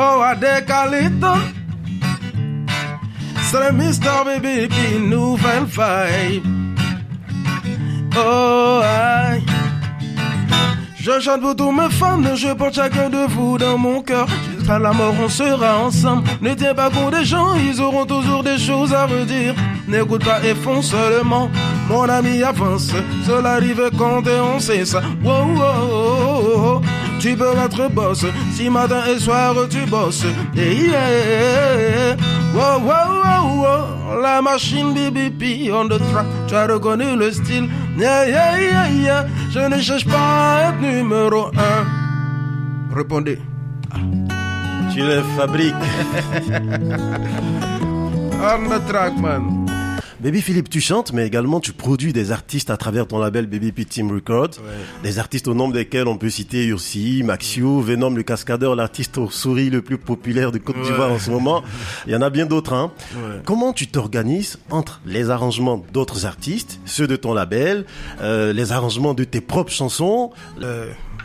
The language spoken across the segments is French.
Oh, Adécalito. C'est Mr. Baby, puis nouvelle vibe. Oh, aïe. Je chante pour tous mes fans, je porte chacun de vous dans mon cœur. Jusqu'à la mort, on sera ensemble. Ne tiens pas compte des gens, ils auront toujours des choses à redire. N'écoute pas et fonce seulement. Mon ami avance, cela arrive quand on sait ça. Wow, wow, wow, wow. Tu peux être boss, si matin et soir tu bosses. Yeah. Wow, wow, wow, wow. La machine BBP on the track, tu as reconnu le style. Yeah, yeah, yeah, yeah. Je ne cherche pas à être numéro 1. Répondez. Tu les fabriques. On the track, man. Baby Philippe, tu chantes, mais également tu produis des artistes à travers ton label Baby P Team Records. Ouais. Des artistes au nombre desquels on peut citer Ursi, Maxio, Venom le cascadeur, l'artiste aux souris le plus populaire de Côte d'Ivoire en ce moment. Il y en a bien d'autres, hein. Ouais. Comment tu t'organises entre les arrangements d'autres artistes, ceux de ton label, les arrangements de tes propres chansons?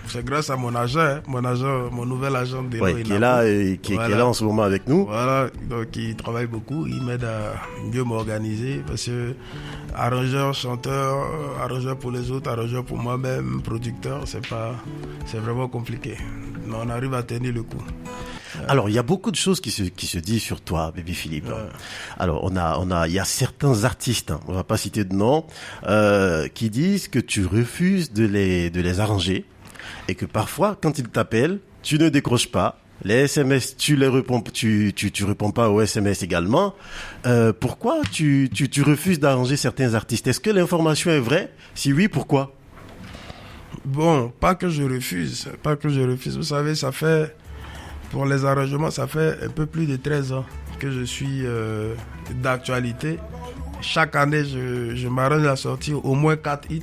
C'est grâce à mon agent, mon nouvel agent de qui est là et qui est là en ce moment avec nous. Voilà, donc il travaille beaucoup, il m'aide à mieux m'organiser parce que arrangeur, chanteur, arrangeur pour les autres, arrangeur pour moi-même, producteur, c'est vraiment compliqué. Mais on arrive à tenir le coup. Alors, il y a beaucoup de choses qui se disent sur toi, Baby Philippe. Ouais. Alors, il y a certains artistes, hein, on va pas citer de nom, qui disent que tu refuses de les arranger. Et que parfois, quand ils t'appellent, tu ne décroches pas. Les SMS, tu réponds pas aux SMS également. Pourquoi tu refuses d'arranger certains artistes? Est-ce que l'information est vraie? Si oui, pourquoi? Bon, pas que je refuse. Vous savez, pour les arrangements, ça fait un peu plus de 13 ans que je suis d'actualité. Chaque année, je m'arrange à sortir au moins 4 hits.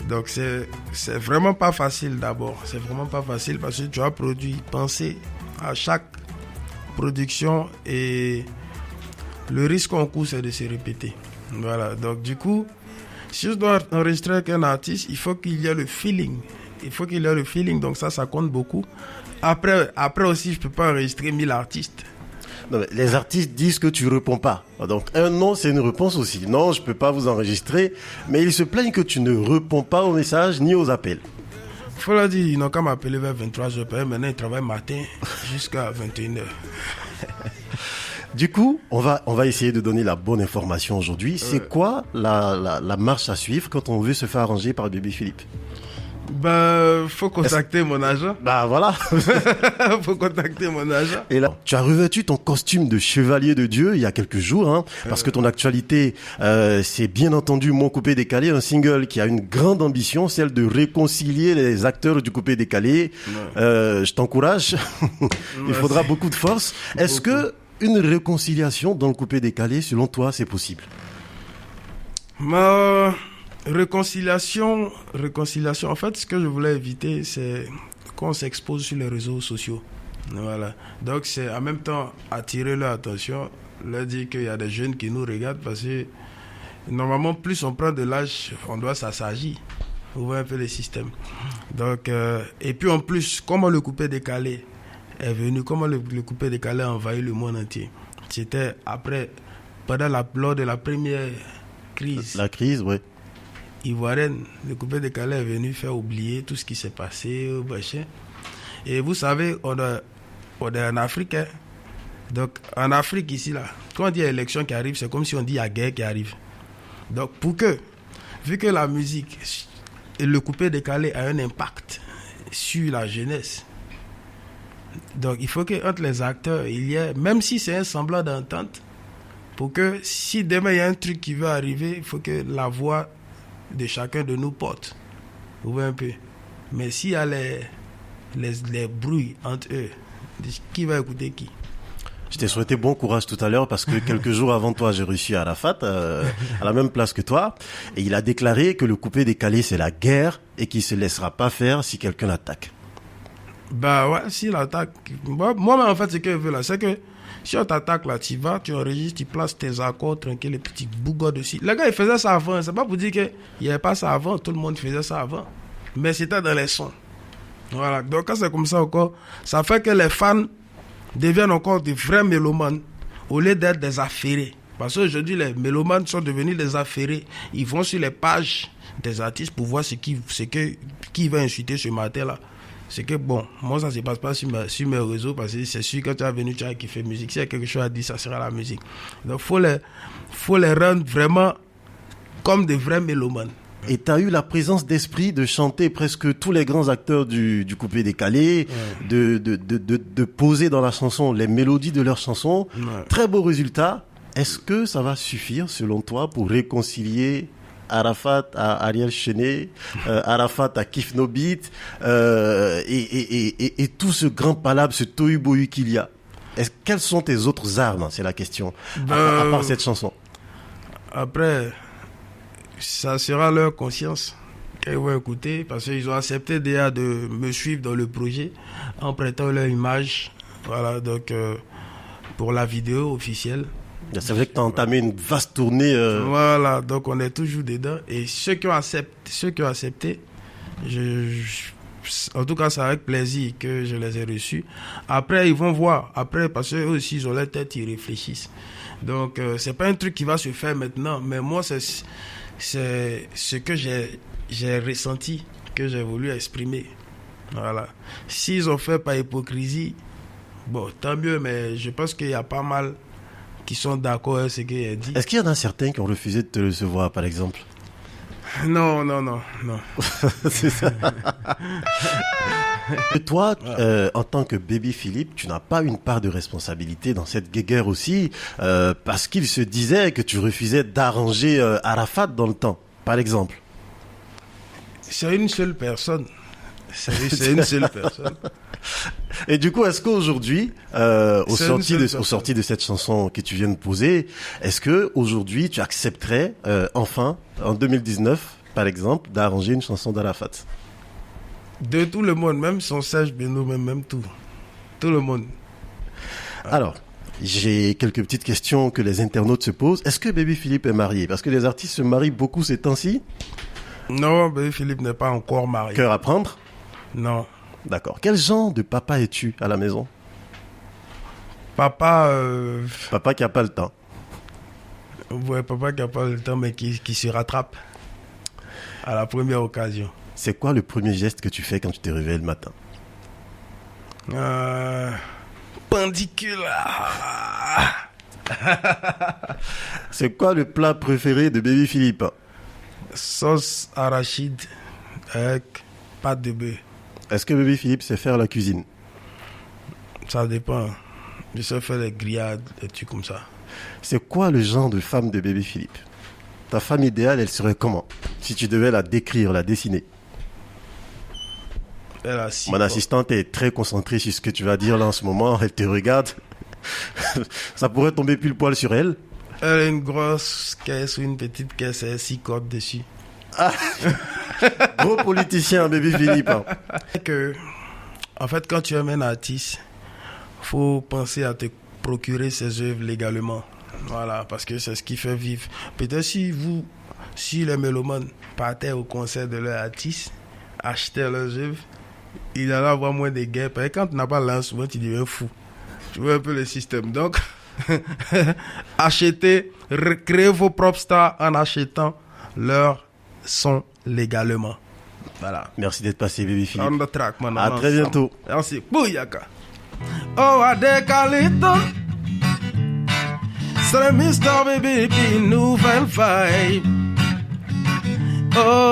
Donc c'est vraiment pas facile d'abord. C'est vraiment pas facile parce que tu as penser à chaque production et le risque qu'on court c'est de se répéter. Voilà. Donc du coup, si je dois enregistrer avec un artiste, il faut qu'il y ait le feeling. Donc ça compte beaucoup. Après aussi, je peux pas enregistrer 1000 artistes. Non, mais les artistes disent que tu réponds pas. Donc un non, c'est une réponse aussi. Non, je peux pas vous enregistrer. Mais ils se plaignent que tu ne réponds pas aux messages ni aux appels. Faut leur dire, ils n'ont qu'à m'appeler vers 23h. Maintenant, ils travaillent matin jusqu'à 21h. Du coup, on va essayer de donner la bonne information aujourd'hui. C'est quoi la marche à suivre quand on veut se faire arranger par Baby Philippe? Faut contacter mon agent. Voilà. Faut contacter mon agent. Et là, tu as revêtu ton costume de chevalier de Dieu il y a quelques jours, hein, parce que ton actualité, c'est bien entendu Mon Coupé Décalé, un single qui a une grande ambition, celle de réconcilier les acteurs du Coupé Décalé. Je t'encourage. Il faudra beaucoup de force. Est-ce que une réconciliation dans le Coupé Décalé, selon toi, c'est possible? Réconciliation. En fait, ce que je voulais éviter, c'est qu'on s'expose sur les réseaux sociaux. Voilà. Donc, c'est en même temps attirer leur attention, leur dire qu'il y a des jeunes qui nous regardent parce que normalement, plus on prend de l'âge, on doit s'assagir. Vous voyez un peu le système. Donc, et puis en plus, comment le Coupé Décalé est venu, comment le Coupé Décalé a envahi le monde entier. C'était lors de la première crise. La crise, oui. Ivoirienne, le Coupé Décalé est venu faire oublier tout ce qui s'est passé, machin. Et vous savez, on est en Afrique. Hein. Donc, en Afrique, ici, là, quand on dit élection qui arrive, c'est comme si on dit il y a guerre qui arrive. Donc, vu que la musique et le Coupé Décalé a un impact sur la jeunesse, donc il faut qu'entre les acteurs, il y ait, même si c'est un semblant d'entente, pour que si demain il y a un truc qui veut arriver, il faut que la voix de chacun de nous porte. Vous voyez un peu. Mais s'il y a les bruits entre eux, qui va écouter qui? Je t'ai souhaité bon courage tout à l'heure parce que quelques jours avant toi, j'ai reçu Arafat à la même place que toi et il a déclaré que le Coupé Décalé c'est la guerre et qu'il se laissera pas faire si quelqu'un l'attaque. Ouais, s'il attaque, moi en fait ce que je veux là, c'est que si on t'attaque là, tu vas, tu enregistres, tu places tes accords tranquilles, les petits bougots dessus. Les gars, ils faisaient ça avant. C'est pas pour dire qu'il n'y avait pas ça avant. Tout le monde faisait ça avant. Mais c'était dans les sons. Voilà. Donc, quand c'est comme ça encore, ça fait que les fans deviennent encore des vrais mélomanes au lieu d'être des affairés. Parce qu'aujourd'hui, les mélomanes sont devenus des affairés. Ils vont sur les pages des artistes pour voir qui va insulter ce matin-là. C'est que bon, moi ça se passe pas sur mes réseaux parce que c'est sûr que quand tu es venu, tu as kiffé musique. S'il y a quelque chose à dire, ça sera la musique. Donc faut les rendre vraiment comme des vrais mélomanes. Et tu as eu la présence d'esprit de chanter presque tous les grands acteurs du coupé décalé, de poser dans la chanson les mélodies de leurs chansons. Ouais. Très beau résultat. Est-ce que ça va suffire, selon toi, pour réconcilier Arafat à Ariel Chenet, Arafat à Kif No Beat, et tout ce grand palabre, ce tohu-bohu qu'il y a? Quelles sont tes autres armes? C'est la question, à part cette chanson. Après... ça sera leur conscience qu'ils vont écouter parce qu'ils ont accepté déjà de me suivre dans le projet en prêtant leur image. Voilà, donc pour la vidéo officielle. C'est vrai que tu as entamé une vaste tournée. Voilà, donc on est toujours dedans. Et ceux qui ont accepté, en tout cas, c'est avec plaisir que je les ai reçus. Après, ils vont voir. Après, parce qu'eux aussi, ils ont leur tête, ils réfléchissent. Donc, c'est pas un truc qui va se faire maintenant. Mais moi, c'est ce que j'ai ressenti, que j'ai voulu exprimer. Voilà. S'ils ont fait par hypocrisie, bon, tant mieux, mais je pense qu'il y a pas mal qui sont d'accord avec ce qu'il a dit. Est-ce qu'il y en a certains qui ont refusé de te recevoir, par exemple? Non. C'est ça. Et toi, en tant que Baby Philippe, tu n'as pas une part de responsabilité dans cette guéguerre aussi, parce qu'il se disait que tu refusais d'arranger Arafat dans le temps, par exemple. C'est une seule personne. C'est une seule personne. Et du coup, est-ce qu'aujourd'hui, au sorti de cette chanson que tu viens de poser, est-ce que aujourd'hui tu accepterais enfin, en 2019, par exemple, d'arranger une chanson d'Arafat? De tout le monde, même son Serge Beno, même tout le monde. Alors, j'ai quelques petites questions que les internautes se posent. Est-ce que Baby Philippe est marié? Parce que les artistes se marient beaucoup ces temps-ci. Non, Baby Philippe n'est pas encore marié. Cœur à prendre? Non. D'accord. Quel genre de papa es-tu à la maison? Papa qui n'a pas le temps. Ouais, papa qui n'a pas le temps, mais qui se rattrape à la première occasion. C'est quoi le premier geste que tu fais quand tu te réveilles le matin? Pendicule. C'est quoi le plat préféré de Baby Philippe? Sauce arachide avec pâte de bœuf. Est-ce que Baby Philippe sait faire la cuisine? Ça dépend. Je sais faire les grillades, des trucs comme ça. C'est quoi le genre de femme de Baby Philippe? Ta femme idéale, elle serait comment? Si tu devais la décrire, la dessiner. Mon assistante est très concentrée sur ce que tu vas dire là en ce moment. Elle te regarde. Ça pourrait tomber pile poil sur elle. Elle a une grosse caisse ou une petite caisse et 6 cordes dessus. Ah. Gros politicien, Baby Philippe. En fait, quand tu aimes un artiste, faut penser à te procurer ses œuvres légalement. Voilà, parce que c'est ce qui fait vivre. Peut-être si les mélomanes partaient au concert de leur artiste, achetaient leurs œuvres, il allait avoir moins de guerres. Parce que quand tu n'as pas l'instrument, tu deviens fou. Tu vois un peu le système. Donc, achetez, créez vos propres stars en achetant leurs sons légalement. Voilà. Merci d'être passé, Baby Philippe. On the track, man. À très bientôt. Merci. Bouyaka. Oh, Adécalito. C'est le Mr. Baby, puis nouvelle vibe. Oh,